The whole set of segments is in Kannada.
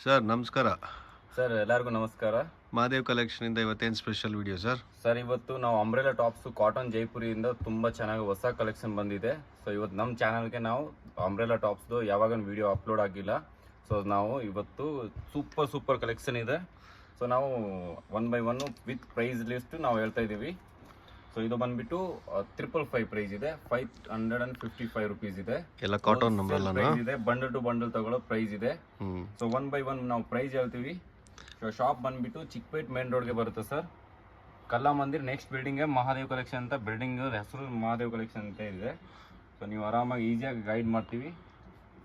ಸರ್ ನಮಸ್ಕಾರ. ಸರ್ ಎಲ್ಲರಿಗೂ ನಮಸ್ಕಾರ. ಮಹಾದೇವ್ ಕಲೆಕ್ಷನ್ ಇಂದ ಇವತ್ತೇನು ಸ್ಪೆಷಲ್ ವಿಡಿಯೋ ಸರ್? ಸರ್ ಇವತ್ತು ನಾವು ಅಂಬ್ರೆಲಾ ಟಾಪ್ಸ್ ಕಾಟನ್ ಜೈಪುರಿಯಿಂದ ತುಂಬ ಚೆನ್ನಾಗಿ ಹೊಸ ಕಲೆಕ್ಷನ್ ಬಂದಿದೆ. ಸೊ ಇವತ್ತು ನಮ್ಮ ಚಾನಲ್ಗೆ ನಾವು ಅಂಬ್ರೆಲಾ ಟಾಪ್ಸ್ದು ಯಾವಾಗ ವಿಡಿಯೋ ಅಪ್ಲೋಡ್ ಆಗಿಲ್ಲ. ಸೊ ನಾವು ಇವತ್ತು ಸೂಪರ್ ಕಲೆಕ್ಷನ್ ಇದೆ. ಸೊ ನಾವು 1 by 1 ವಿತ್ ಪ್ರೈಸ್ ಲಿಸ್ಟ್ ನಾವು ಹೇಳ್ತಾ ಇದ್ದೀವಿ. ಸೊ ಇದು ಬಂದ್ಬಿಟ್ಟು 555 ಪ್ರೈಸ್ ಇದೆ, 555 ರುಪೀಸ್ ಇದೆ. ಎಲ್ಲ ಕಾಟನ್ ನಂಬರ್ ಇದೆ, ಬಂಡಲ್ ಟು ಬಂಡಲ್ ತಗೊಳ್ಳೋ ಪ್ರೈಸ್ ಇದೆ. ಸೊ 1 by 1 ನಾವು ಪ್ರೈಸ್ ಹೇಳ್ತೀವಿ. ಸೊ ಶಾಪ್ ಬಂದ್ಬಿಟ್ಟು ಚಿಕ್ಕಪೇಟ್ ಮೇನ್ ರೋಡ್ಗೆ ಬರುತ್ತೆ ಸರ್. ಕಲ್ಲಾ ಮಂದಿರ್ ನೆಕ್ಸ್ಟ್ ಬಿಲ್ಡಿಂಗ್ಗೆ ಮಹಾದೇವ್ ಕಲೆಕ್ಷನ್ ಅಂತ ಬಿಲ್ಡಿಂಗ್ ಹೆಸರು ಮಹಾದೇವ್ ಕಲೆಕ್ಷನ್ ಅಂತ ಇದೆ. ಸೊ ನೀವು ಆರಾಮಾಗಿ ಈಸಿಯಾಗಿ ಗೈಡ್ ಮಾಡ್ತೀವಿ.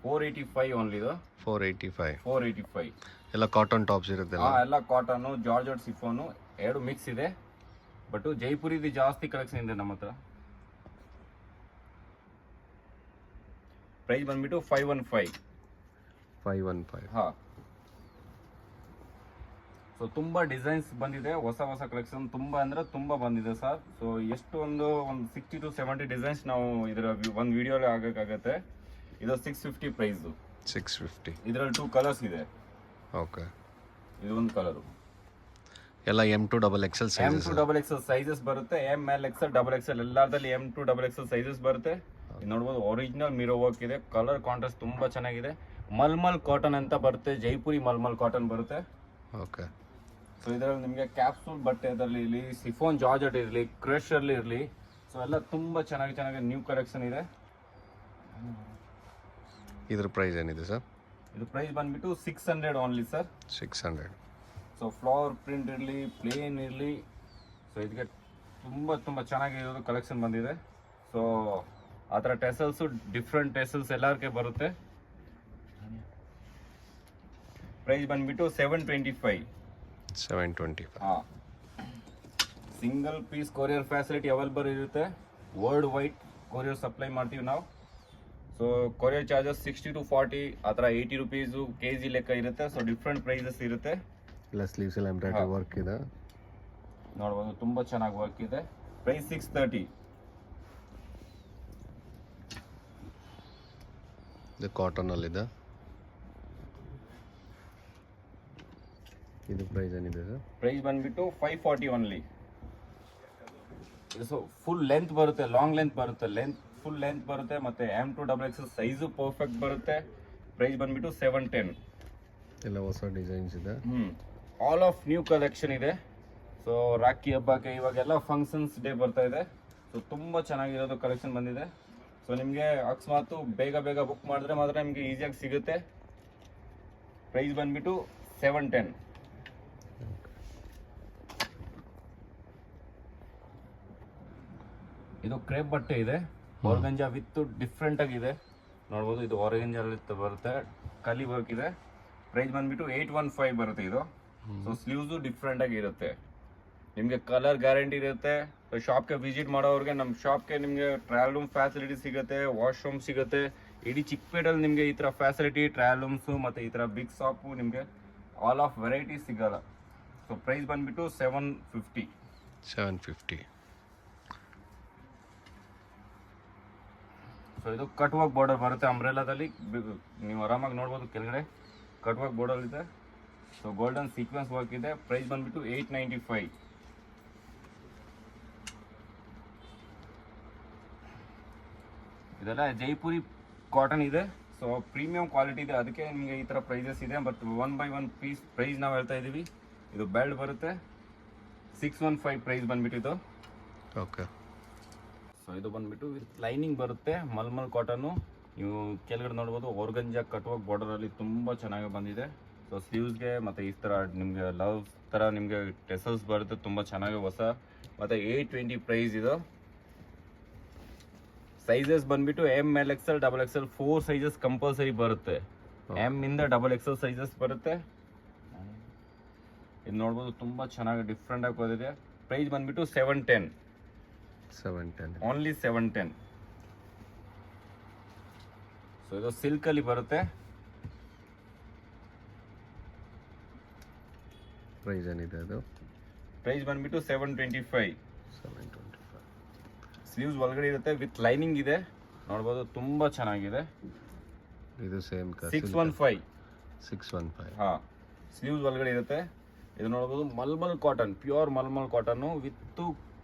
485 ಓನ್ಲಿ ಇದು. 485 ಎಲ್ಲ ಕಾಟನ್ ಟಾಪ್ಸ್ ಇರುತ್ತೆ. ಎಲ್ಲ ಕಾಟನ್, ಜಾರ್ಜೆಟ್, ಸಿಫೋನು ಎರಡು ಮಿಕ್ಸ್ ಇದೆ. ಬಟ್ ಜೈಪುರಿದು ಜಾಸ್ತಿ ಕಲೆಕ್ಷನ್ ಇದೆ ನಮ್ಮ ಹತ್ರ. ಪ್ರೈಸ್ ಬಂದ್ಬಿಟ್ಟು 515. ಹಾ. ಸೊ ತುಂಬಾ ಡಿಸೈನ್ಸ್ ಬಂದಿದೆ, ಹೊಸ ಕಲೆಕ್ಷನ್ ತುಂಬಾ ಅಂದ್ರೆ ತುಂಬಾ ಬಂದಿದೆ ಸರ್. ಸೊ ಎಷ್ಟು ಒಂದು 60 to 70 ಡಿಸೈನ್ಸ್ ನಾವು ಇದರ ಒಂದು ವಿಡಿಯೋಲಿ ಆಗಕ್ಕಾಗತ್ತೆ. ಇದು 650 ಪ್ರೈಸ್. 650. ಇದರಲ್ಲಿ 2 ಕಲರ್ಸ್ ಇದೆ. ಓಕೆ. ಇದು ಒಂದು ಕಲರು. ಎಲ್ಲ M2 XXL sizes. M2 XXL sizes ಬರುತ್ತೆ. ML XL XXL ಎಲ್ಲಾದ್ರಲ್ಲಿ M2 XXL sizes ಬರುತ್ತೆ. ನೋಡ್ಬೋದು ಒರಿಜಿನಲ್ ಮಿರೋ ವರ್ಕ್ ಇದೆ. ಕಲರ್ ಕಾಂಟ್ರಾಸ್ಟ್ ತುಂಬಾ ಚೆನ್ನಾಗಿದೆ. ಮಲ್ಮಲ್ ಕಾಟನ್ ಅಂತ ಬರುತ್ತೆ, ಜೈಪುರಿ ಮಲ್ಮಲ್ ಕಾಟನ್ ಬರುತ್ತೆ. ಓಕೆ. ಸೊ ಇದರಲ್ಲಿ ನಿಮಗೆ ಕ್ಯಾಪ್ಸೂಲ್ ಬಟ್ಟೆ ಅದರಲ್ಲಿ ಇರಲಿ, ಸಿಫೋನ್ ಜಾರ್ಜೆಟ್ ಇರಲಿ, ಕ್ರಶ್ ಅಲ್ಲಿ ಇರಲಿ, ಸೊ ಎಲ್ಲ ತುಂಬಾ ಚೆನ್ನಾಗಿ ನ್ಯೂ ಕಲೆಕ್ಷನ್ ಇದೆ. ಇದ್ರ ಪ್ರೈಸ್ ಏನಿದೆ ಸರ್? ಇದು ಪ್ರೈಸ್ ಬಂದ್ಬಿಟ್ಟು 600 only sir. 600. So flower print ಇರಲಿ, ಪ್ಲೇನ್ ಇರಲಿ, ಸೊ ಇದಕ್ಕೆ ತುಂಬ ಚೆನ್ನಾಗಿರೋದು ಕಲೆಕ್ಷನ್ ಬಂದಿದೆ. ಸೊ ಆ ಥರ ಟೆಸಲ್ಸು, ಡಿಫ್ರೆಂಟ್ ಟೆಸಲ್ಸ್ ಎಲ್ಲರಿಗೆ ಬರುತ್ತೆ. ಪ್ರೈಸ್ ಬಂದ್ಬಿಟ್ಟು 725. ಹಾಂ. Single piece courier facility available ಇರುತ್ತೆ. ವರ್ಲ್ಡ್ ವೈಡ್ ಕೊರಿಯರ್ ಸಪ್ಲೈ ಮಾಡ್ತೀವಿ ನಾವು. ಸೊ ಕೊರಿಯರ್ ಚಾರ್ಜಸ್ 60 to 40 ಆ ಥರ 80 ರುಪೀಸು KG ಲೆಕ್ಕ ಇರುತ್ತೆ. ಸೊ ಡಿಫ್ರೆಂಟ್ ಪ್ರೈಸಸ್ ಇರುತ್ತೆ. ಎಲ್ಲ ಸ್ಲೀವ್ಸ್ ಎಲ್ಲ ಎಂಬ್ರಾಯ್ಡರಿ ವರ್ಕ್ ಇದೆ, ನೋಡ್ಬೋದು ತುಂಬಾ ಚೆನ್ನಾಗಿ ವರ್ಕ್ ಇದೆ. ಪ್ರೈಸ್ 630. ಇದು ಕಾಟನ್ ಅಲ್ಲಿ ಇದೆ. ಇದು ಪ್ರೈಸ್ ಏನಿದೆ ಸರ್? ಪ್ರೈಸ್ ಬಂದ್ಬಿಟ್ಟು 540 ಓನ್ಲಿ. ಸೊ ಫುಲ್ ಲೆಂತ್ ಬರುತ್ತೆ, ಲಾಂಗ್ ಲೆಂತ್ ಬರುತ್ತೆ, ಫುಲ್ ಲೆಂತ್ ಬರುತ್ತೆ. ಮತ್ತೆ M2 XXL ಸೈಜು ಪರ್ಫೆಕ್ಟ್ ಬರುತ್ತೆ. ಪ್ರೈಸ್ ಬಂದ್ಬಿಟ್ಟು 710. ಎಲ್ಲ ಹೊಸ ಡಿಸೈನ್ಸ್ ಇದೆ. ಆಲ್ ಆಫ್ ನ್ಯೂ ಕಲೆಕ್ಷನ್ ಇದೆ. ಸೊ ರಾಖಿ ಹಬ್ಬಕ್ಕೆ ಇವಾಗೆಲ್ಲ ಫಂಕ್ಷನ್ಸ್ ಡೇ ಬರ್ತಾ ಇದೆ. ಸೊ ತುಂಬ ಚೆನ್ನಾಗಿರೋದು ಕಲೆಕ್ಷನ್ ಬಂದಿದೆ. ಸೊ ನಿಮಗೆ ಅಕಸ್ಮಾತ್ ಬೇಗ ಬುಕ್ ಮಾಡಿದ್ರೆ ಮಾತ್ರ ನಿಮಗೆ ಈಸಿಯಾಗಿ ಸಿಗುತ್ತೆ. ಪ್ರೈಸ್ ಬಂದ್ಬಿಟ್ಟು 710. ಇದು ಕ್ರೇಪ್ ಬಟ್ಟೆ ಇದೆ, ಆರ್ಗಂಜಾ ವಿತ್ ಡಿಫ್ರೆಂಟ್ ಆಗಿದೆ. ನೋಡ್ಬೋದು ಇದು ಆರ್ಗಂಜಾ ಬರುತ್ತೆ, ಕಲಿ ವರ್ಕ್ ಇದೆ. ಪ್ರೈಸ್ ಬಂದ್ಬಿಟ್ಟು 815 ಬರುತ್ತೆ ಇದು. ಸೊ ಸ್ಲೀವ್ಸು ಡಿಫ್ರೆಂಟ್ ಆಗಿ ಇರುತ್ತೆ. ನಿಮಗೆ ಕಲರ್ ಗ್ಯಾರಂಟಿ ಇರುತ್ತೆ. ಸೊ ಶಾಪ್ಗೆ ವಿಸಿಟ್ ಮಾಡೋರಿಗೆ ನಮ್ಮ ಶಾಪ್ಗೆ ನಿಮಗೆ ಟ್ರಯಲ್ ರೂಮ್ ಫ್ಯಾಸಿಲಿಟಿ ಸಿಗುತ್ತೆ, ವಾಶ್ರೂಮ್ ಸಿಗುತ್ತೆ. ಇಡೀ ಚಿಕ್ಕಪೇಟಲ್ಲಿ ನಿಮಗೆ ಈ ಥರ ಫ್ಯಾಸಿಲಿಟಿ, ಟ್ರಯಲ್ ರೂಮ್ಸು ಮತ್ತು ಈ ಥರ ಬಿಗ್ ಶಾಪು ನಿಮಗೆ ಆಲ್ ಆಫ್ ವೆರೈಟಿ ಸಿಗಲ್ಲ. ಸೊ ಪ್ರೈಸ್ ಬಂದ್ಬಿಟ್ಟು 750. ಸೊ ಇದು ಕಟ್ ವರ್ಕ್ ಬಾರ್ಡರ್ ಬರುತ್ತೆ ಅಂಬ್ರೆಲಾದಲ್ಲಿ. ನೀವು ಆರಾಮಾಗಿ ನೋಡ್ಬೋದು, ಕೆಳಗಡೆ ಕಟ್ ವರ್ಕ್ ಬಾರ್ಡರ್ ಇದೆ. ಸೊ ಗೋಲ್ಡನ್ ಸೀಕ್ವೆನ್ಸ್ ವರ್ಕ್ ಇದೆ. ಪ್ರೈಸ್ ಬಂದ್ಬಿಟ್ಟು 895. ಇದೆಲ್ಲ ಜೈಪುರಿ ಕಾಟನ್ ಇದೆ. ಸೊ ಪ್ರೀಮಿಯಂ ಕ್ವಾಲಿಟಿ ಇದೆ, ಅದಕ್ಕೆ ನಿಮಗೆ ಈ ಥರ ಪ್ರೈಸಸ್ ಇದೆ. ಬಟ್ 1 by 1 ಪೀಸ್ ಪ್ರೈಸ್ ನಾವು ಹೇಳ್ತಾ ಇದ್ದೀವಿ. ಇದು ಬೆಲ್ಟ್ ಬರುತ್ತೆ, 615 ಪ್ರೈಸ್ ಬಂದ್ಬಿಟ್ಟು ಇದು. ಓಕೆ. ಸೊ ಇದು ಬಂದ್ಬಿಟ್ಟು ವಿತ್ ಲೈನಿಂಗ್ ಬರುತ್ತೆ, ಮಲ್ಮಲ್ ಕಾಟನ್ನು. ನೀವು ಕೆಳಗಡೆ ನೋಡ್ಬೋದು ಆರ್ಗಂಜಾ ಕಟ್ ವರ್ಕ್ ಬಾರ್ಡರಲ್ಲಿ ತುಂಬ ಚೆನ್ನಾಗಿ ಬಂದಿದೆ. ಸೊ ಸ್ಲೀವ್ಸ್ಗೆ ಮತ್ತು ಈ ಥರ ನಿಮಗೆ ಲವ್ ಥರ ನಿಮಗೆ ಟೆಸಲ್ಸ್ ಬರುತ್ತೆ, ತುಂಬ ಚೆನ್ನಾಗಿ ಹೊಸ. ಮತ್ತು 820 ಪ್ರೈಸ್ ಇದು. ಸೈಜಸ್ ಬಂದ್ಬಿಟ್ಟು ML XL XXL 4 sizes compulsory ಬರುತ್ತೆ. M ಇಂದ XXL ಸೈಜಸ್ ಬರುತ್ತೆ. ಇದು ನೋಡ್ಬೋದು ತುಂಬ ಚೆನ್ನಾಗಿ ಡಿಫ್ರೆಂಟ್ ಆಗಿ ಬಂದಿದೆ. ಪ್ರೈಸ್ ಬಂದ್ಬಿಟ್ಟು 710. ಓನ್ಲಿ 710. ಸೊ ಇದು ಸಿಲ್ಕಲ್ಲಿ ಬರುತ್ತೆ. ಪ್ರೈಸ್ ಏನಿದೆ ಅದು? ಪ್ರೈಸ್ ಬಂದ್ಬಿಟ್ಟು 725. ಸ್ಲೀವ್ಸ್ ಒಳಗಡೆ ಇರುತ್ತೆ, ವಿತ್ ಲೈನಿಂಗ್ ಇದೆ. ನೋಡ್ಬೋದು ತುಂಬಾ ಚೆನ್ನಾಗಿದೆ. ಇದು ಸೇಮ್ 615. 615. ಹಾಂ, ಸ್ಲೀವ್ಸ್ ಒಳಗಡೆ ಇರುತ್ತೆ. ಇದು ನೋಡ್ಬೋದು ಮಲ್ಮಲ್ ಕಾಟನ್, ಪ್ಯೂರ್ ಮಲ್ಮಲ್ ಕಾಟನ್ನು ವಿತ್ತು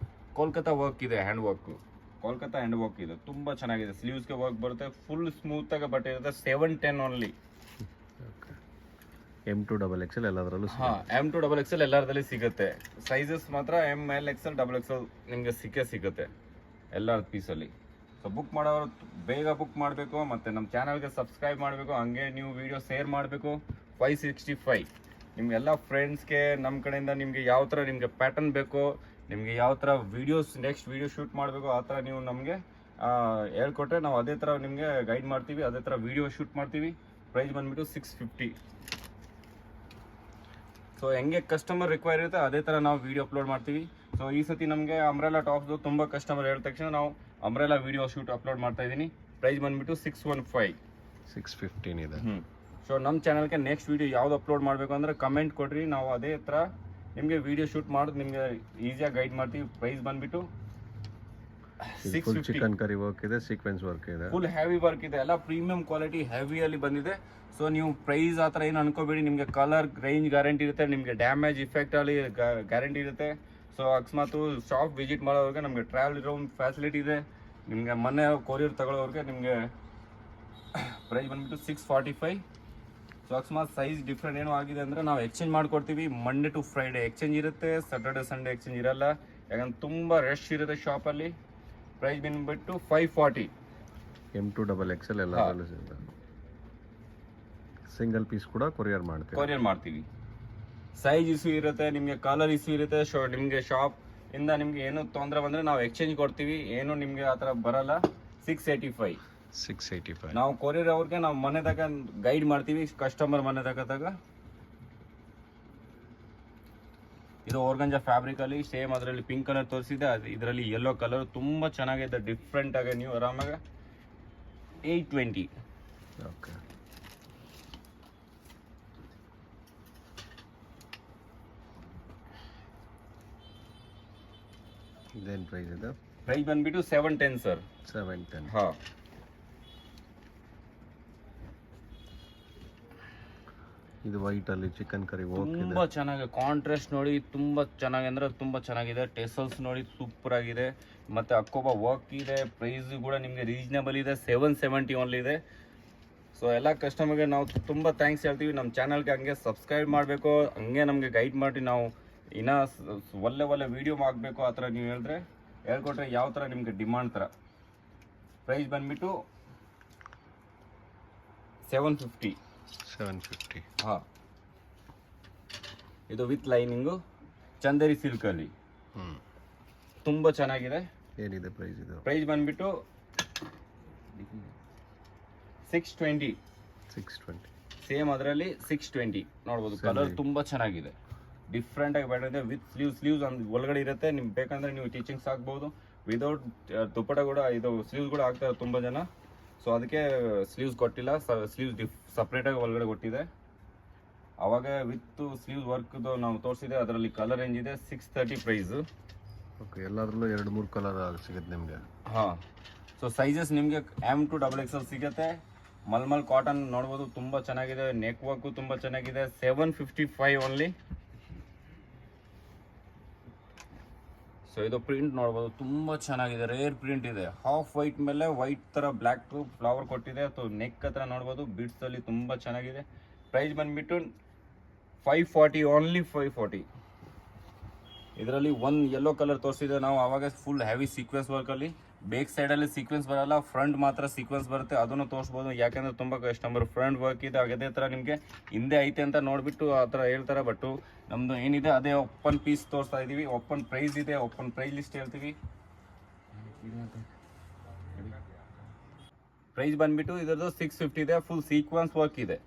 ಕೋಲ್ಕತ್ತಾ ವರ್ಕ್ ಇದೆ, hand work, Kolkata hand work ಇದೆ, ತುಂಬ ಚೆನ್ನಾಗಿದೆ. ಸ್ಲೀವ್ಸ್ಗೆ ವರ್ಕ್ ಬರುತ್ತೆ, ಫುಲ್ ಸ್ಮೂತಾಗಿ ಬಟ್ಟೆ ಇರುತ್ತೆ. 710 ಓನ್ಲಿ. ಓಕೆ, M2XXL ಎಲ್ಲದರಲ್ಲೂ ಹಾಂ, M2XXL ಎಲ್ಲರದಲ್ಲಿ ಸಿಗುತ್ತೆ. ಸೈಜಸ್ ಮಾತ್ರ ML XL XXL ನಿಮಗೆ ಸಿಗುತ್ತೆ ಎಲ್ಲ ಪೀಸಲ್ಲಿ. ಸೊ ಬುಕ್ ಮಾಡೋರು ಬೇಗ ಬುಕ್ ಮಾಡಬೇಕು, ಮತ್ತು ನಮ್ಮ ಚಾನಲ್ಗೆ ಸಬ್ಸ್ಕ್ರೈಬ್ ಮಾಡಬೇಕು, ಹಂಗೆ ನೀವು ವಿಡಿಯೋ ಶೇರ್ ಮಾಡಬೇಕು. 565 ನಿಮಗೆಲ್ಲ ಫ್ರೆಂಡ್ಸ್ಗೆ ನಮ್ಮ ಕಡೆಯಿಂದ ನಿಮಗೆ ಯಾವ ಥರ ನಿಮಗೆ ಪ್ಯಾಟರ್ನ್ ಬೇಕೋ, ನಿಮಗೆ ಯಾವ ಥರ ವೀಡಿಯೋಸ್ ನೆಕ್ಸ್ಟ್ ವೀಡಿಯೋ ಶೂಟ್ ಮಾಡಬೇಕು ಆ ಥರ ನೀವು ನಮಗೆ ಹೇಳ್ಕೊಟ್ರೆ ನಾವು ಅದೇ ಥರ ನಿಮಗೆ ಗೈಡ್ ಮಾಡ್ತೀವಿ, ಅದೇ ಥರ ವೀಡಿಯೋ ಶೂಟ್ ಮಾಡ್ತೀವಿ. ಪ್ರೈಸ್ ಬಂದುಬಿಟ್ಟು 650. ಸೊ ಹೆಂಗೆ ಕಸ್ಟಮರ್ ರಿಕ್ವೈರ್ ಇರುತ್ತೆ ಅದೇ ಥರ ನಾವು ವೀಡಿಯೋ ಅಪ್ಲೋಡ್ ಮಾಡ್ತೀವಿ. ಸೊ ಈ ಸತಿ ನಮಗೆ ಅಂಬ್ರೆಲಾ ಟಾಪ್ಸ್ದು ತುಂಬ ಕಸ್ಟಮರ್ ಹೇಳಿದ ತಕ್ಷಣ ನಾವು ಅಂಬ್ರೆಲಾ ವೀಡಿಯೋ ಶೂಟ್ ಅಪ್ಲೋಡ್ ಮಾಡ್ತಾ ಇದ್ದೀನಿ. ಪ್ರೈಸ್ ಬಂದುಬಿಟ್ಟು 615. 615 ಇದೆ. ಸೊ ನಮ್ಮ ಚಾನಲ್ಗೆ ನೆಕ್ಸ್ಟ್ ವೀಡಿಯೋ ಯಾವ್ದು ಅಪ್ಲೋಡ್ ಮಾಡಬೇಕು ಅಂದರೆ ಕಮೆಂಟ್ ಕೊಡ್ರಿ, ನಾವು ಅದೇ ಥರ ನಿಮಗೆ ವಿಡಿಯೋ ಶೂಟ್ ಮಾಡೋದು ನಿಮಗೆ ಈಸಿಯಾಗಿ ಗೈಡ್ ಮಾಡ್ತೀವಿ. ಪ್ರೈಸ್ ಬಂದುಬಿಟ್ಟು 650. ಚಿಕನ್ ಕರಿ ವರ್ಕ್ ಇದೆ, ಸೀಕ್ವೆನ್ಸ್ ವರ್ಕ್ ಇದೆ, ಫುಲ್ ಹೆವಿ ವರ್ಕ್ ಇದೆ, ಎಲ್ಲ ಪ್ರೀಮಿಯಂ ಕ್ವಾಲಿಟಿ ಹೆವಿಯಲ್ಲಿ ಬಂದಿದೆ. ಸೊ ನೀವು ಪ್ರೈಸ್ ಆ ಥರ ಏನು ಅನ್ಕೋಬೇಡಿ, ನಿಮಗೆ ಕಲರ್ ರೇಂಜ್ ಗ್ಯಾರಂಟಿ ಇರುತ್ತೆ, ನಿಮಗೆ ಡ್ಯಾಮೇಜ್ ಇಫೆಕ್ಟಲ್ಲಿ ಗ್ಯಾರಂಟಿ ಇರುತ್ತೆ. ಸೊ ಅಕಸ್ಮಾತು ಶಾಪ್ ವಿಸಿಟ್ ಮಾಡೋರಿಗೆ ನಮಗೆ ಟ್ರಾವೆಲ್ ರೂಮ್ ಫ್ಯಾಸಿಲಿಟಿ ಇದೆ. ನಿಮಗೆ ಮೊನ್ನೆ ಕೊರಿಯರ್ ತಗೊಳ್ಳೋರಿಗೆ ನಿಮಗೆ ಪ್ರೈಸ್ ಬಂದುಬಿಟ್ಟು 645. ಸೊ ಅಕಸ್ಮಾತ್ ಸೈಜ್ ಡಿಫ್ರೆಂಟ್ ಏನೋ ಆಗಿದೆ ಅಂದರೆ ನಾವು ಎಕ್ಸ್ಚೇಂಜ್ ಮಾಡಿಕೊಡ್ತೀವಿ. ಮಂಡೇ ಟು ಫ್ರೈಡೇ ಎಕ್ಸ್ಚೇಂಜ್ ಇರುತ್ತೆ, ಸ್ಯಾಟರ್ಡೆ ಸಂಡೇ ಎಕ್ಸ್ಚೇಂಜ್ ಇರಲ್ಲ, ಯಾಕಂದ್ರೆ ತುಂಬ ರಶ್ ಇರುತ್ತೆ ಶಾಪಲ್ಲಿ. ಪ್ರೈಸ್ ಬಂದುಬಿಟ್ಟು 540. M2XXL ಎಲ್ಲದರಲ್ಲೂ ಸಿಗುತ್ತೆ. ಸಿಂಗಲ್ ಪೀಸ್ ಕೂಡ ಕೊರಿಯರ್ ಮಾಡ್ತೀವಿ. ಸೈಜ್ ಇಶ್ಯೂ ಇರುತ್ತೆ, ನಿಮಗೆ ಕಲರ್ ಇಶ್ಯೂ ಇರುತ್ತೆ, ನಿಮಗೆ ಶಾಪ್ ಇಂದ ನಿಮಗೆ ಏನು ತೊಂದರೆ ಬಂದರೆ ನಾವು ಎಕ್ಸ್ಚೇಂಜ್ ಕೊಡ್ತೀವಿ, ಏನು ನಿಮಗೆ ಆ ಥರ ಬರಲ್ಲ. 685. ನಾವು ಕೊರಿಯರ್ ಅವ್ರಿಗೆ ನಾವು ಮನೆ ತಗ ಗೈಡ್ ಮಾಡ್ತೀವಿ, ಕಸ್ಟಮರ್ ಮನೆ ತಗದಾಗ. ಇದು ಆರ್ಗಂಜಾ ಫ್ಯಾಬ್ರಿಕ್ ಅಲ್ಲಿ ಸೇಮ್ ಅದರಲ್ಲಿ ಪಿಂಕ್ ಕಲರ್ ತೋರಿಸಿದೆ, ಇದರಲ್ಲಿ ಯೆಲ್ಲೋ ಕಲರ್ ತುಂಬ ಚೆನ್ನಾಗಿದೆ, ಡಿಫ್ರೆಂಟ್ ಆಗಿ ನೀವು ಆರಾಮಾಗ 820. ಓಕೆ, ಇದೇನು ಪ್ರೈಸ್ ಇದೆ? ಪ್ರೈಸ್ ಬಂದ್ಬಿಟ್ಟು 710 ಸರ್. 710. ಹಾಂ, ಇದು ವೈಟ್ ಅಲ್ಲಿ ಚಿಕನ್ ಕರಿ ವರ್ಕ್ ಇದೆ, ತುಂಬಾ ಚೆನ್ನಾಗಿದೆ. ಕಾಂಟ್ರಾಸ್ಟ್ ನೋಡಿ ತುಂಬಾ ಚೆನ್ನಾಗಿ ಅಂದ್ರೆ ತುಂಬಾ ಚೆನ್ನಾಗಿದೆ. ಟೆಸಲ್ಸ್ ನೋಡಿ ಸೂಪರ್ ಆಗಿದೆ, ಮತ್ತೆ ಅಕ್ಕೋಬಾ ವರ್ಕ್ ಇದೆ. ಪ್ರೈಸ್ ಕೂಡ ನಿಮಗೆ ರೀಸನೇಬಲ್ ಇದೆ, 770 ಓನ್ಲಿ ಇದೆ. ಸೊ ಎಲ್ಲ ಕಸ್ಟಮರ್ಗೆ ನಾವು ತುಂಬ ಥ್ಯಾಂಕ್ಸ್ ಹೇಳ್ತೀವಿ. ನಮ್ಮ ಚಾನಲ್ಗೆ ಹಂಗೆ ಸಬ್ಸ್ಕ್ರೈಬ್ ಮಾಡಬೇಕು, ಹಂಗೆ ನಮಗೆ ಗೈಡ್ ಮಾಡಿ ನಾವು ಇನ್ನೂ ಒಳ್ಳೆ ವೀಡಿಯೋ ಮಾಡಬೇಕು ಆ ಥರ ನೀವು ಹೇಳ್ಕೊಟ್ರೆ ಯಾವ ಥರ ನಿಮಗೆ ಡಿಮಾಂಡ್ ಥರ. ಪ್ರೈಸ್ ಬಂದುಬಿಟ್ಟು 750. ಹಾಂ, ಇದು ವಿತ್ ಲೈನಿಂಗು ಚಂದೇರಿ ಸಿಲ್ಕಲ್ಲಿ ತುಂಬ ಚೆನ್ನಾಗಿದೆ. ಏನಿದೆ ಪ್ರೈಸ್? ಇದು ಪ್ರೈಸ್ ಬಂದುಬಿಟ್ಟು 620. ಸೇಮ್ ಅದರಲ್ಲಿ 620 ನೋಡ್ಬೋದು. ಕಲರ್ ತುಂಬ ಚೆನ್ನಾಗಿದೆ, ಡಿಫ್ರೆಂಟ್ ಆಗಿ ಬರ್ತದೆ. ವಿತ್ ಸ್ಲೀವ್ಸ್ ಒಳಗಡೆ ಇರುತ್ತೆ. ನಿಮ್ಗೆ ಬೇಕಂದ್ರೆ ನೀವು ಟೀಚಿಂಗ್ಸ್ ಹಾಕ್ಬೋದು. ವಿದೌಟ್ ದುಪ್ಪಟ ಕೂಡ ಇದು ಸ್ಲೀವ್ಸ್ ಕೂಡ ಹಾಕ್ತಾರೆ ತುಂಬ ಜನ. ಸೊ ಅದಕ್ಕೆ ಸ್ಲೀವ್ಸ್ ಕೊಟ್ಟಿಲ್ಲ, ಸ್ಲೀವ್ಸ್ ಸಪ್ರೇಟಾಗಿ ಒಳಗಡೆ ಕೊಟ್ಟಿದೆ. ಅವಾಗ ವಿತ್ ಸ್ಲೀವ್ಸ್ ವರ್ಕ್ದು ನಾವು ತೋರಿಸಿದೆ, ಅದರಲ್ಲಿ ಕಲರ್ ರೇಂಜ್ ಇದೆ 630 ಪ್ರೈಸು. ಓಕೆ, ಎಲ್ಲದರಲ್ಲೂ 2-3 ಕಲರ್ ಸಿಗುತ್ತೆ ನಿಮಗೆ. ಹಾಂ, ಸೊ ಸೈಜಸ್ ನಿಮಗೆ M2XXL ಸಿಗುತ್ತೆ. ಮಲ್ಮಲ್ ಕಾಟನ್ ನೋಡ್ಬೋದು, ತುಂಬ ಚೆನ್ನಾಗಿದೆ. ನೆಕ್ ವರ್ಕು ತುಂಬ ಚೆನ್ನಾಗಿದೆ. 755 ಓನ್ಲಿ. ಸೊ ಇದು ಪ್ರಿಂಟ್ ನೋಡ್ಬೋದು, ತುಂಬ ಚೆನ್ನಾಗಿದೆ, ರೇರ್ ಪ್ರಿಂಟ್ ಇದೆ. ಹಾಫ್ ವೈಟ್ ಮೇಲೆ ವೈಟ್ ಥರ ಬ್ಲ್ಯಾಕ್ ಫ್ಲವರ್ ಕೊಟ್ಟಿದೆ. ಸೊ ನೆಕ್ ಹತ್ರ ನೋಡ್ಬೋದು, ಬಿಡ್ಸಲ್ಲಿ ತುಂಬ ಚೆನ್ನಾಗಿದೆ. ಪ್ರೈಸ್ ಬಂದುಬಿಟ್ಟು 540 ಓನ್ಲಿ. 540. ಇದರಲ್ಲಿ ಒಂದು ಯೆಲ್ಲೋ ಕಲರ್ ತೋರಿಸಿದೆ ನಾವು ಆವಾಗ, ಫುಲ್ ಹೆವಿ ಸೀಕ್ವೆನ್ಸ್ ವರ್ಕಲ್ಲಿ. ಬೇಕ್ ಸೈಡಲ್ಲಿ ಸೀಕ್ವೆನ್ಸ್ ಬರಲ್ಲ, ಫ್ರಂಟ್ ಮಾತ್ರ ಸೀಕ್ವೆನ್ಸ್ ಬರುತ್ತೆ. ಅದನ್ನು ತೋರಿಸ್ಬೋದು, ಯಾಕೆಂದರೆ ತುಂಬ ಕಸ್ಟಮರ್ ಫ್ರಂಟ್ ವರ್ಕ್ ಇದೆ. ಅದೇ ಥರ ನಿಮಗೆ ಹಿಂದೆ ಐತೆ ಅಂತ ನೋಡಿಬಿಟ್ಟು ಆ ಥರ ಹೇಳ್ತಾರೆ. ಬಟ್ಟು ನಮ್ಮದು ಏನಿದೆ ಅದೇ ಓಪನ್ ಪೀಸ್ ತೋರಿಸ್ತಾ ಇದ್ದೀವಿ. ಓಪನ್ ಪ್ರೈಸ್ ಇದೆ, ಓಪನ್ ಪ್ರೈಸ್ ಲಿಸ್ಟ್ ಹೇಳ್ತೀವಿ. ಪ್ರೈಸ್ ಬಂದುಬಿಟ್ಟು ಇದರದ್ದು 650 ಇದೆ. ಫುಲ್ ಸೀಕ್ವೆನ್ಸ್ ವರ್ಕ್ ಇದೆ.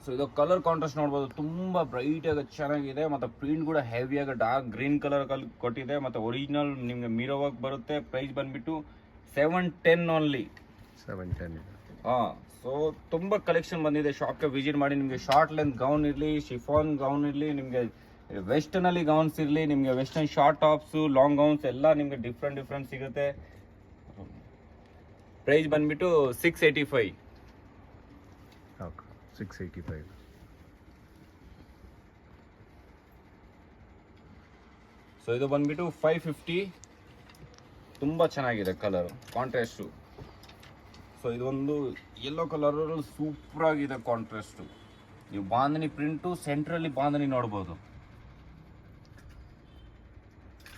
ಸೊ ಇದು ಕಲರ್ ಕಾಂಟ್ರಾಸ್ಟ್ ನೋಡ್ಬೋದು, ತುಂಬ ಬ್ರೈಟಾಗಿ ಚೆನ್ನಾಗಿದೆ. ಮತ್ತು ಪ್ರಿಂಟ್ ಕೂಡ ಹೆವಿಯಾಗಿ ಡಾರ್ಕ್ ಗ್ರೀನ್ ಕಲರ್ ಕೊಟ್ಟಿದೆ. ಮತ್ತು ಒರಿಜಿನಲ್ ನಿಮಗೆ ಮಿರೋ ವರ್ಕ್ ಬರುತ್ತೆ. ಪ್ರೈಸ್ ಬಂದುಬಿಟ್ಟು 710 ಓನ್ಲಿ. 710. ಹಾಂ, ಸೊ ತುಂಬ ಕಲೆಕ್ಷನ್ ಬಂದಿದೆ. ಶಾಪ್ಗೆ ವಿಸಿಟ್ ಮಾಡಿ. ನಿಮಗೆ ಶಾರ್ಟ್ ಲೆಂತ್ ಗೌನ್ ಇರಲಿ, ಶಿಫಾನ್ ಗೌನ್ ಇರಲಿ, ನಿಮಗೆ ವೆಸ್ಟರ್ನಲ್ಲಿ ಗೌನ್ಸ್ ಇರಲಿ, ನಿಮಗೆ western short tops, long gowns ಎಲ್ಲ ನಿಮಗೆ ಡಿಫ್ರೆಂಟ್ ಸಿಗುತ್ತೆ. ಪ್ರೈಸ್ ಬಂದುಬಿಟ್ಟು 685. 685. ಸೊ ಇದು ಬಂದ್ಬಿಟ್ಟು 550. ತುಂಬ ಚೆನ್ನಾಗಿದೆ ಕಲರ್, ಕಾಂಟ್ರಾಸ್ಟು. ಸೊ ಇದೊಂದು ಯೆಲ್ಲೋ ಕಲರಲ್ಲಿ ಸೂಪರ್ ಆಗಿದೆ ಕಾಂಟ್ರಾಸ್ಟು. ನೀವು ಬಾಂಧನಿ ಪ್ರಿಂಟು ಸೆಂಟ್ರಲ್ಲಿ ಬಾಂಧನಿ ನೋಡ್ಬೋದು.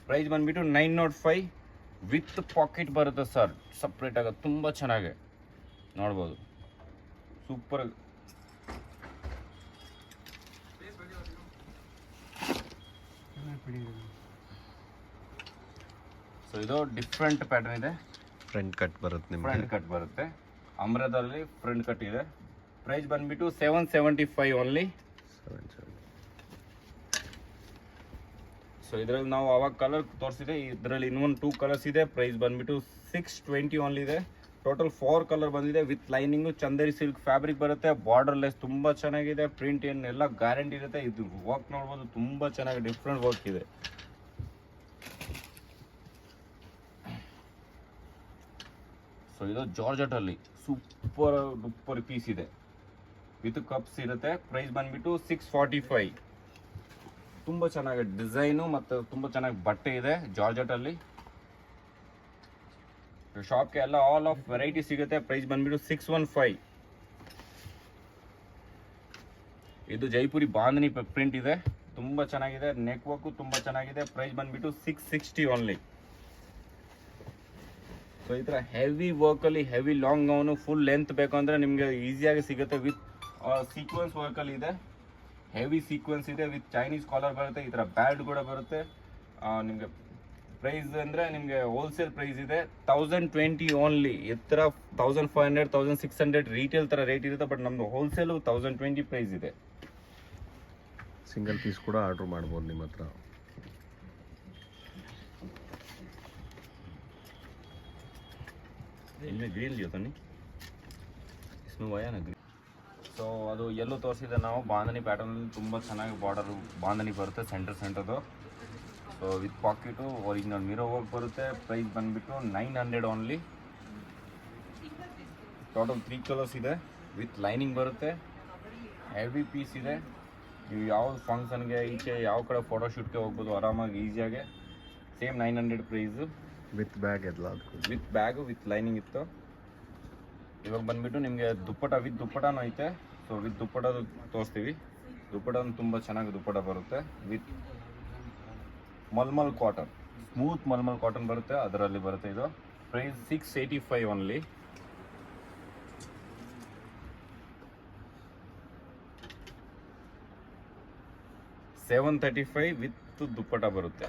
ಪ್ರೈಸ್ ಬಂದ್ಬಿಟ್ಟು 905 ವಿತ್ ಪಾಕೆಟ್ ಬರುತ್ತೆ ಸರ್, ಸಪ್ರೇಟ್ ಆಗ ತುಂಬ ಚೆನ್ನಾಗಿ ನೋಡ್ಬೋದು. ಸೂಪರ್. ಸೊ ಇದು ಡಿಫ್ರೆಂಟ್ ಪ್ಯಾಟರ್ನ್ ಇದೆ. ಫ್ರಂಟ್ ಕಟ್ ಬರುತ್ತೆ ನಿಮಗೆ. ಫ್ರಂಟ್ ಕಟ್ ಬರುತ್ತೆ, ಅಮ್ರದಲ್ಲಿ ಫ್ರಂಟ್ ಕಟ್ ಇದೆ. ಪ್ರೈಸ್ ಬಂದ್ಬಿಟ್ಟು 775 ಓನ್ಲಿ. 770. ಸೊ ಇದರಲ್ಲಿ ನಾವು ಅವಾಗ ಕಲರ್ ತೋರಿಸಿದೆ, ಇದರಲ್ಲಿ ಇನ್ನೊಂದು 2 ಕಲರ್ಸ್ ಇದೆ. ಪ್ರೈಸ್ ಬಂದ್ಬಿಟ್ಟು 620 ಓನ್ಲಿ ಇದೆ. ಟೋಟಲ್ 4 ಕಲರ್ ಬಂದಿದೆ with lining. Chanderi silk fabric ಬರುತ್ತೆ, ಬಾರ್ಡರ್ಲೆಸ್ ತುಂಬ ಚೆನ್ನಾಗಿದೆ. ಪ್ರಿಂಟ್ ಏನೆಲ್ಲ ಗ್ಯಾರಂಟಿ ಇರುತ್ತೆ. ಇದು ವರ್ಕ್ ನೋಡ್ಬೋದು, ತುಂಬ ಚೆನ್ನಾಗಿ ಡಿಫ್ರೆಂಟ್ ವರ್ಕ್ ಇದೆ. ಸೊ ಇದು ಜಾರ್ಜೆಟಲ್ಲಿ ಸೂಪರ್ ಡೂಪರ್ ಪೀಸ್ ಇದೆ, ವಿತ್ ಕಪ್ಸ್ ಇರುತ್ತೆ. ಪ್ರೈಸ್ ಬಂದ್ಬಿಟ್ಟು 645. ತುಂಬ ಚೆನ್ನಾಗಿ ಡಿಸೈನು ಮತ್ತು ತುಂಬ ಚೆನ್ನಾಗಿ ಬಟ್ಟೆ ಇದೆ ಜಾರ್ಜೆಟಲ್ಲಿ. ಶಾಪ್ಗೆ ಎಲ್ಲ ಆಲ್ ಆಫ್ ವೆರೈಟಿ ಸಿಗುತ್ತೆ. ಪ್ರೈಸ್ ಬಂದ್ಬಿಟ್ಟು 615. ಇದು ಜೈಪುರಿ ಬಾಂಧನಿ ಪ್ರಿಂಟ್ ಇದೆ, ತುಂಬ ಚೆನ್ನಾಗಿದೆ. ನೆಕ್ ವರ್ಕು ತುಂಬ ಚೆನ್ನಾಗಿದೆ. ಪ್ರೈಸ್ ಬಂದ್ಬಿಟ್ಟು 660 ಓನ್ಲಿ. ಸೊ ಈ ಥರ ಹೆವಿ ವರ್ಕಲ್ಲಿ heavy long gown full length ಬೇಕು ಅಂದರೆ ನಿಮಗೆ ಈಸಿಯಾಗಿ ಸಿಗುತ್ತೆ. ವಿತ್ ಸೀಕ್ವೆನ್ಸ್ ವರ್ಕಲ್ಲಿ ಇದೆ, ಹೆವಿ ಸೀಕ್ವೆನ್ಸ್ ಇದೆ. ವಿತ್ ಚೈನೀಸ್ ಕಾಲರ್ ಬರುತ್ತೆ. ಈ ಥರ ಬ್ಯಾಲ್ಟ್ ಕೂಡ ಬರುತ್ತೆ. ನಿಮಗೆ ಪ್ರೈಸ್ ಅಂದರೆ ನಿಮಗೆ ಹೋಲ್ಸೇಲ್ ಪ್ರೈಸ್ ಇದೆ 1020 ಓನ್ಲಿ. ಈ ಥರ 1500 1600 ರೀಟೇಲ್ ಥರ ರೇಟ್ ಇರುತ್ತೆ, ಬಟ್ ನಮ್ಮದು ಹೋಲ್ಸೇಲು 1020 ಪ್ರೈಸ್ ಇದೆ. ಸಿಂಗಲ್ ಪೀಸ್ ಕೂಡ ಆರ್ಡ್ರ್ ಮಾಡ್ಬೋದು ನಿಮ್ಮ ಹತ್ರ. इनमें ग्रीन लिया था नहीं, इसमें वया ना ग्रीन. ಸೊ ಅದು ಎಲ್ಲೋ ತೋರಿಸಿದೆ ನಾವು ಬಾಂಧನಿ ಪ್ಯಾಟರ್ನಲ್ಲಿ ತುಂಬ ಚೆನ್ನಾಗಿ ಬಾರ್ಡರು ಬಾಂಧನಿ ಬರುತ್ತೆ ಸೆಂಟರ್ದು. So with pocket original mirror work ಬರುತ್ತೆ. ಪ್ರೈಸ್ ಬಂದುಬಿಟ್ಟು 900 ಓನ್ಲಿ. ಟೋಟಲ್ 3 ಕಲರ್ಸ್ ಇದೆ, ವಿತ್ ಲೈನಿಂಗ್ ಬರುತ್ತೆ. ಹೆವಿ ಪೀಸ್ ಇದೆ. ನೀವು ಯಾವ ಫಂಕ್ಷನ್ಗೆ ಈಚೆ ಯಾವ ಕಡೆ ಫೋಟೋಶೂಟ್ಗೆ ಹೋಗ್ಬೋದು ಆರಾಮಾಗಿ ಈಸಿಯಾಗೆ. Same 900 price. ವಿತ್ ಬ್ಯಾಗ್ ಎಲ್ಲ ವಿತ್ ಬ್ಯಾಗು ವಿತ್ ಲೈನಿಂಗ್ ಇತ್ತು. ಇವಾಗ ಬಂದ್ಬಿಟ್ಟು ನಿಮಗೆ ದುಪ್ಪಟ ವಿತ್ ದುಪ್ಪಟನೂ ಐತೆ. ಸೊ ವಿತ್ ದುಪ್ಪಟದು ತೋರಿಸ್ತೀವಿ. ದುಪ್ಪಟನು ತುಂಬ ಚೆನ್ನಾಗಿ ದುಪ್ಪಟ ಬರುತ್ತೆ. With mulmul cotton, smooth mulmul cotton ಬರುತ್ತೆ, ಅದರಲ್ಲಿ ಬರುತ್ತೆ. ಇದು ಪ್ರೈಸ್ 685 ಓನ್ಲಿ. $735 ವಿತ್ ದುಪ್ಪಟ ಬರುತ್ತೆ.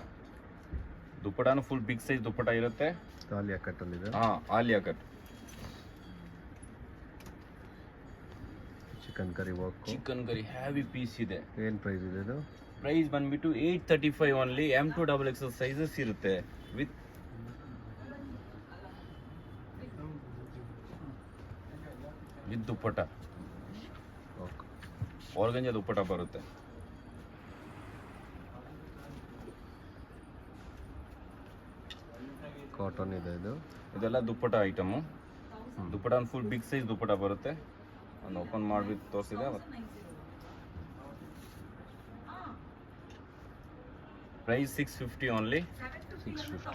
ದುಪ್ಪಟಾನು ಫುಲ್ ಬಿಗ್ ಸೈಜ್ ದುಪ್ಪಟ ಇರುತ್ತೆ. ಆಲಿಯಾ ಕಟ್ಟಲ್ಲಿದೆ. ಹಾಂ, Alia cut. Chikankari work. Chikankari heavy piece ಇದೆ. ಏನು ಪ್ರೈಸ್ ಇದೆ ಇದು? ಪ್ರೈಸ್ ಬಂದ್ಬಿಟ್ಟು 835 ಓನ್ಲಿ. M2XXL ಸೈಜಸ್ ಇರುತ್ತೆ ವಿತ್ ದುಪ್ಪಟ. ಆರ್ಗಂಜಾ ದುಪ್ಪಟ ಬರುತ್ತೆ. ಕಾಟನ್ ಇದೆ ಇದು. ಇದೆಲ್ಲ dupatta item. Dupatta full big size dupatta ಬರುತ್ತೆ. ಒಂದು ಓಪನ್ ಮಾಡಿಬಿಟ್ಟು ತೋರಿಸಿದೆ. Price 650 only. 650.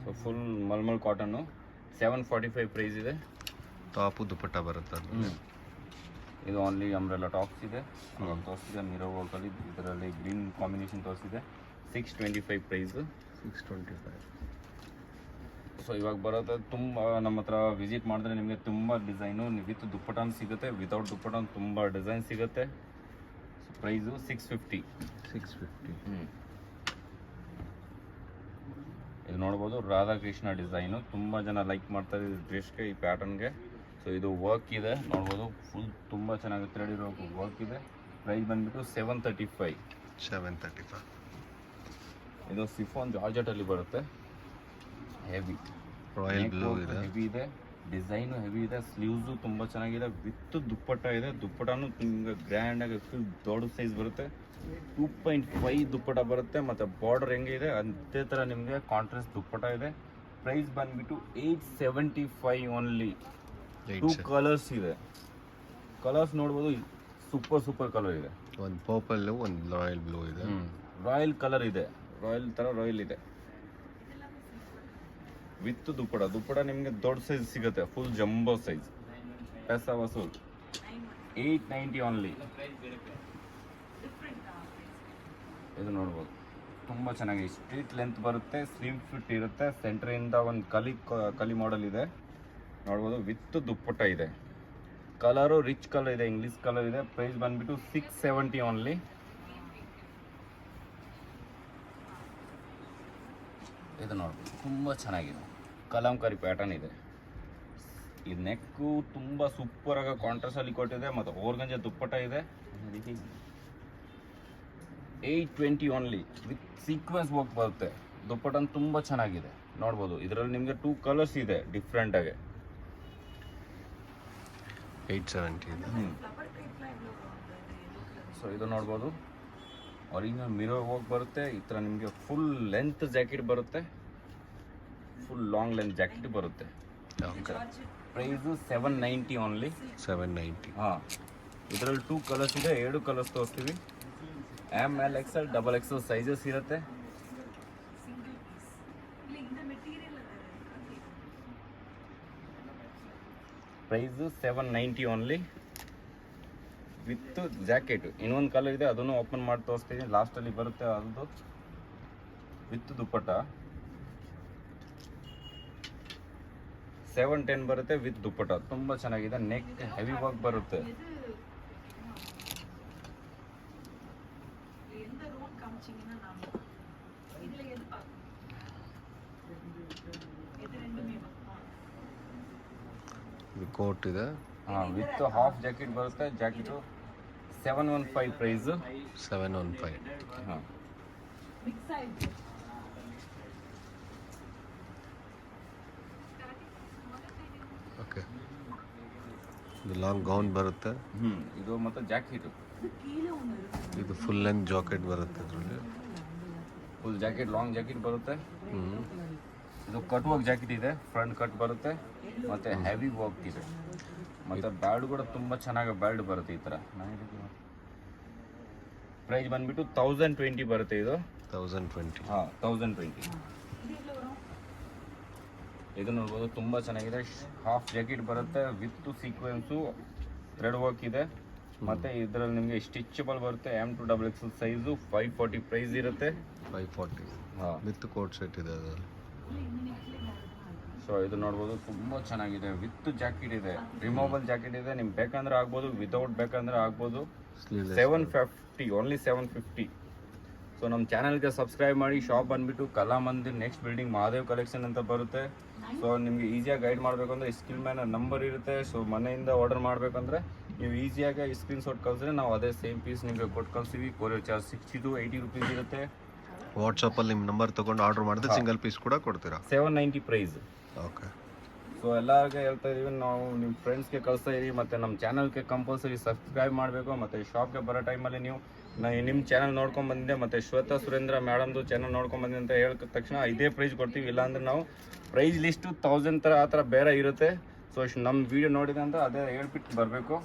So full mulmul cotton 745 price ಇದೆ. ಟಾಪು ದುಪ್ಪಟ್ಟ ಬರುತ್ತೆ ಅದು. ಇದು ಓನ್ಲಿ ಅಂಬ್ರೆಲಾ ಟಾಪ್ಸ್ ಇದೆ. ತೋರಿಸಿದೆ ಮಿರೋ ವರ್ಕಲ್ಲಿ. ಇದರಲ್ಲಿ ಗ್ರೀನ್ ಕಾಂಬಿನೇಷನ್ ತೋರಿಸಿದೆ. 625 ಪ್ರೈಸು. 625. ಸೊ ಇವಾಗ ಬರುತ್ತೆ. ತುಂಬ ನಮ್ಮ ಹತ್ರ ವಿಸಿಟ್ ಮಾಡಿದ್ರೆ ನಿಮಗೆ ತುಂಬ ಡಿಸೈನು ವಿತ್ ದುಪ್ಪಟನ್ ಸಿಗುತ್ತೆ, ವಿತೌಟ್ ದುಪ್ಪಟನ್ ತುಂಬ ಡಿಸೈನ್ ಸಿಗುತ್ತೆ. So price 650. 650. ಇದು ನೋಡ್ಬೋದು ರಾಧಾಕೃಷ್ಣ ಡಿಸೈನು. ತುಂಬ ಜನ ಲೈಕ್ ಮಾಡ್ತಾರೆ ಈ ಡ್ರೆಸ್ಗೆ, ಈ ಪ್ಯಾಟರ್ನ್ಗೆ. ಸೊ ಇದು ವರ್ಕ್ ಇದೆ ನೋಡ್ಬೋದು, ಫುಲ್ ತುಂಬ ಚೆನ್ನಾಗಿ ಥ್ರೆಡ್ ಇರೋ ವರ್ಕ್ ಇದೆ. ಪ್ರೈಸ್ ಬಂದ್ಬಿಟ್ಟು 735. 735. ಇದು ಸಿಫಾನ್ ಜಾರ್ಜೆಟಲ್ಲಿ ಬರುತ್ತೆ. ಹೆವಿ ರಾಯಲ್ ಬ್ಲೂ ಇದೆ. ಹೆವಿ ಇದೆ. ಡಿಸೈನು ಹೆವಿ ಇದೆ, ಸ್ಲೀವ್ಸು ತುಂಬ ಚೆನ್ನಾಗಿದೆ, ವಿತ್ ದುಪ್ಪಟ್ಟ ಇದೆ. ದುಪ್ಪಟನೂ ನಿಮ್ಗೆ ಗ್ರ್ಯಾಂಡಾಗಿ ಫುಲ್ ದೊಡ್ಡ ಸೈಜ್ ಬರುತ್ತೆ. 2.5 ದುಪ್ಪಟ ಬರುತ್ತೆ, ಮತ್ತು ಬಾರ್ಡರ್ ಹೆಂಗೆ ಇದೆ ಅದೇ ಥರ ನಿಮಗೆ ಕಾಂಟ್ರಾಸ್ಟ್ ದುಪ್ಪಟ ಇದೆ. ಪ್ರೈಸ್ ಬಂದುಬಿಟ್ಟು 875 ಓನ್ಲಿ. 2 ಕಲರ್ಸ್ ಇದೆ. ಕಲರ್ಸ್ ನೋಡ್ಬೋದು, ಸೂಪರ್ ಕಲರ್ ಇದೆ. ಒಂದು ಪರ್ಪಲ್ಲು ಒಂದು ರಾಯಲ್ ಬ್ಲೂ ಇದೆ. ರಾಯಲ್ ಕಲರ್ ಇದೆ, ರಾಯಲ್ ಥರ ರಾಯಲ್ ಇದೆ ವಿತ್ ದುಪ್ಪಟ ನಿಮಗೆ ದೊಡ್ಡ ಸೈಜ್ ಸಿಗುತ್ತೆ, ಫುಲ್ ಜಂಬೋ ಸೈಜ್. ಪೈಸಾ ವಸೂಲ್ 890 ಓನ್ಲಿ. ಇದು ನೋಡ್ಬೋದು, ತುಂಬ ಚೆನ್ನಾಗಿದೆ. ಸ್ಟ್ರೀಟ್ ಲೆಂತ್ ಬರುತ್ತೆ, ಸ್ಲೀವ್ ಫಿಟ್ ಇರುತ್ತೆ, ಸೆಂಟ್ರಿಂದ ಒಂದು ಕಲಿ ಮಾಡೆಲ್ ಇದೆ ನೋಡ್ಬೋದು. ವಿತ್ ದುಪ್ಪಟ ಇದೆ. ಕಲರು ರಿಚ್ ಕಲರ್ ಇದೆ, ಇಂಗ್ಲೀಷ್ ಕಲರ್ ಇದೆ. ಪ್ರೈಸ್ ಬಂದ್ಬಿಟ್ಟು 670 ಓನ್ಲಿ. ಇದು ನೋಡ್ಬೋದು, ತುಂಬ ಚೆನ್ನಾಗಿದೆ. ಕಲಂಕಾರಿ ಪ್ಯಾಟರ್ನ್ ಇದೆ. ಈ ನೆಕ್ಕು ತುಂಬ ಸೂಪರಾಗಿ ಕಾಂಟ್ರಾಸ್ಟಲ್ಲಿ ಕೊಟ್ಟಿದೆ, ಮತ್ತು ಓರ್ಗಂಜ ದುಪ್ಪಟ ಇದೆ. 820 ಓನ್ಲಿ ವಿತ್ ಸೀಕ್ವೆನ್ಸ್ ವರ್ಕ್ ಬರುತ್ತೆ. ದುಪ್ಪಟ ತುಂಬ ಚೆನ್ನಾಗಿದೆ ನೋಡ್ಬೋದು. ಇದರಲ್ಲಿ ನಿಮಗೆ 2 ಕಲರ್ಸ್ ಇದೆ ಡಿಫ್ರೆಂಟಾಗಿ. 870 ಇದೆ. ಸೊ ಇದು ನೋಡ್ಬೋದು, ಒರಿಜಿನಲ್ ಮಿರರ್ ವರ್ಕ್ ಬರುತ್ತೆ. ಈ ಥರ ನಿಮಗೆ ಫುಲ್ ಲೆಂತ್ ಜಾಕೆಟ್ ಬರುತ್ತೆ, ಫುಲ್ ಲಾಂಗ್ ಲೆಂತ್ ಜಾಕೆಟ್ ಬರುತ್ತೆ. Price 790 only. 790. ಹಾಂ, ಇದರಲ್ಲಿ 2 ಕಲರ್ಸ್ ಇದೆ, 2 ಕಲರ್ಸ್ ತೋರಿಸ್ತೀವಿ. ML XL XXL ಸೈಜಸ್ ಇರುತ್ತೆ. Price 790 only with jacket. ಇನ್ನೊಂದು ಕಲರ್ ಇದೆ, ಅದನ್ನು ಓಪನ್ ಮಾಡಿ ತೋರಿಸ್ತೀನಿ. ಲಾಸ್ಟಲ್ಲಿ ಬರುತ್ತೆ ಅದು ವಿತ್ ದುಪ್ಪಟ್ಟ. 710 ಬರುತ್ತೆ ವಿತ್ ದುಪ್ಪಟ್ಟ. ತುಂಬ ಚೆನ್ನಾಗಿದೆ. ನೆಕ್ ಹೆವಿ ವರ್ಕ್ ಬರುತ್ತೆ. ಇದು ಕೋಟ್ ಇದೆ. ಹಾಂ, ವಿತ್ ಹಾಫ್ ಜಾಕೆಟ್ ಬರುತ್ತೆ. Jacket 715 price. 715. ಹಾಂ, ಓಕೆ. ಇದು ಲಾಂಗ್ ಗೌನ್ ಬರುತ್ತೆ. ಇದು ಮತ್ತು ಜಾಕೆಟು ಇದು ಫುಲ್ ಲೆಂತ್ ಜಾಕೆಟ್ ಬರುತ್ತೆ. ಇದರಲ್ಲಿ ಫುಲ್ ಜಾಕೆಟ್, ಲಾಂಗ್ ಜಾಕೆಟ್ ಬರುತ್ತೆ. ಇದು ಕಟ್ ವರ್ಕ್ ಜಾಕೆಟ್ ಇದೆ, ಫ್ರಂಟ್ ಕಟ್ ಬರುತ್ತೆ, ಮತ್ತು ಹೆವಿ ವರ್ಕ್ ಇದೆ. ಮತ್ತು ಬ್ಯಾಲ್ಡ್ ಕೂಡ ತುಂಬ ಚೆನ್ನಾಗಿ ಬ್ಯಾಲ್ಡ್ ಬರುತ್ತೆ ಈ ಥರ. ಪ್ರೈಸ್ ಬಂದುಬಿಟ್ಟು 1020 ಬರುತ್ತೆ ಇದು. 1020. ಹಾಂ, 1020. ಇದು ನೋಡ್ಬೋದು, ತುಂಬ ಚೆನ್ನಾಗಿದೆ. ಹಾಫ್ ಜಾಕೆಟ್ ಬರುತ್ತೆ ವಿತ್ ಸೀಕ್ವೆನ್ಸು, ಥ್ರೆಡ್ ವರ್ಕ್ ಇದೆ. ಮತ್ತು ಇದರಲ್ಲಿ ನಿಮಗೆ ಸ್ಟಿಚಬಲ್ ಬರುತ್ತೆ. M2XXL size. 540 ಪ್ರೈಸ್ ಇರುತ್ತೆ. 540. ಹಾಂ, ವಿತ್ ಕೋಟ್ ಸೆಟ್ ಇದೆ ಅದರಲ್ಲಿ. ಸೊ ಇದು ನೋಡ್ಬೋದು, ತುಂಬ ಚೆನ್ನಾಗಿದೆ. ವಿತ್ ಜಾಕೆಟ್ ಇದೆ, ರಿಮೂವಬಲ್ ಜಾಕೆಟ್ ಇದೆ. ನಿಮ್ಗೆ ಬೇಕಂದ್ರೆ ಆಗ್ಬೋದು, ವಿತೌಟ್ ಬೇಕಂದ್ರೆ ಆಗ್ಬೋದು. 750 ಓನ್ಲಿ. 750. ಸೊ ನಮ್ಮ ಚಾನಲ್ಗೆ ಸಬ್ಸ್ಕ್ರೈಬ್ ಮಾಡಿ. ಶಾಪ್ ಬಂದುಬಿಟ್ಟು ಕಲಾ ಮಂದಿರ್ ನೆಕ್ಸ್ಟ್ ಬಿಲ್ಡಿಂಗ್ ಮಹಾದೇವ್ ಕಲೆಕ್ಷನ್ ಅಂತ ಬರುತ್ತೆ. ಸೊ ನಿಮಗೆ ಈಸಿಯಾಗಿ ಗೈಡ್ ಮಾಡಬೇಕು ಅಂದರೆ ಸ್ಕ್ರೀನ್ ಮೇಲೆ ನಂಬರ್ ಇರುತ್ತೆ. ಸೊ ಮನೆಯಿಂದ ಆರ್ಡರ್ ಮಾಡಬೇಕಂದ್ರೆ ನೀವು ಈಸಿಯಾಗಿ ಸ್ಕ್ರೀನ್ ಶಾಟ್ ಕಳಿಸಿದ್ರೆ ನಾವು ಅದೇ ಸೇಮ್ ಪೀಸ್ ನಿಮಗೆ ಕೊಟ್ಟು ಕಳಿಸ್ತೀವಿ. ಕೊರಿಯರ್ ಚಾರ್ಜ್ 60 to 80 ರುಪೀಸ್ ಇರುತ್ತೆ. ವಾಟ್ಸಪ್ಪಲ್ಲಿ ನಿಮ್ಮ ನಂಬರ್ ತೊಗೊಂಡು ಆರ್ಡರ್ ಮಾಡಿದ್ರೆ ಸಿಂಗಲ್ ಪೀಸ್ ಕೂಡ ಕೊಡ್ತೀರಾ. 790 ಪ್ರೈಸ್. ಓಕೆ. ಸೊ ಎಲ್ಲರಿಗೆ ಹೇಳ್ತಾ ಇದೀವಿ, ನಾವು ನಿಮ್ಮ ಫ್ರೆಂಡ್ಸ್ಗೆ ಕಳಿಸ್ತಾ ಇದೀವಿ. ಮತ್ತು ನಮ್ಮ ಚಾನಲ್ಗೆ ಕಂಪಲ್ಸರಿ ಸಬ್ಸ್ಕ್ರೈಬ್ ಮಾಡಬೇಕು. ಮತ್ತು ಶಾಪ್ಗೆ ಬರೋ ಟೈಮಲ್ಲಿ ನೀವು ನಿಮ್ಮ ಚಾನಲ್ ನೋಡ್ಕೊಂಡು ಬಂದಿದ್ದೆ, ಮತ್ತು ಶ್ವೇತಾ ಸುರೇಂದ್ರ ಮೇಡಮ್ದು ಚಾನಲ್ ನೋಡ್ಕೊಂಡು ಬಂದಿದೆ ಅಂತ ಹೇಳಿದ ತಕ್ಷಣ ಇದೇ ಪ್ರೈಸ್ ಕೊಡ್ತೀವಿ. ಇಲ್ಲಾಂದ್ರೆ ನಾವು ಪ್ರೈಸ್ ಲಿಸ್ಟು 1000 ಥರ ಆ ಥರ ಬೇರೆ ಇರುತ್ತೆ. ಸೊ ನಮ್ಮ ವಿಡಿಯೋ ನೋಡಿದೆ ಅಂತ ಅದೇ ಹೇಳ್ಬಿಟ್ಟು ಬರಬೇಕು.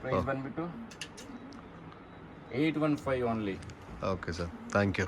ಪ್ರೈಸ್ ಬಂದುಬಿಟ್ಟು 815 only. Okay sir, thank you.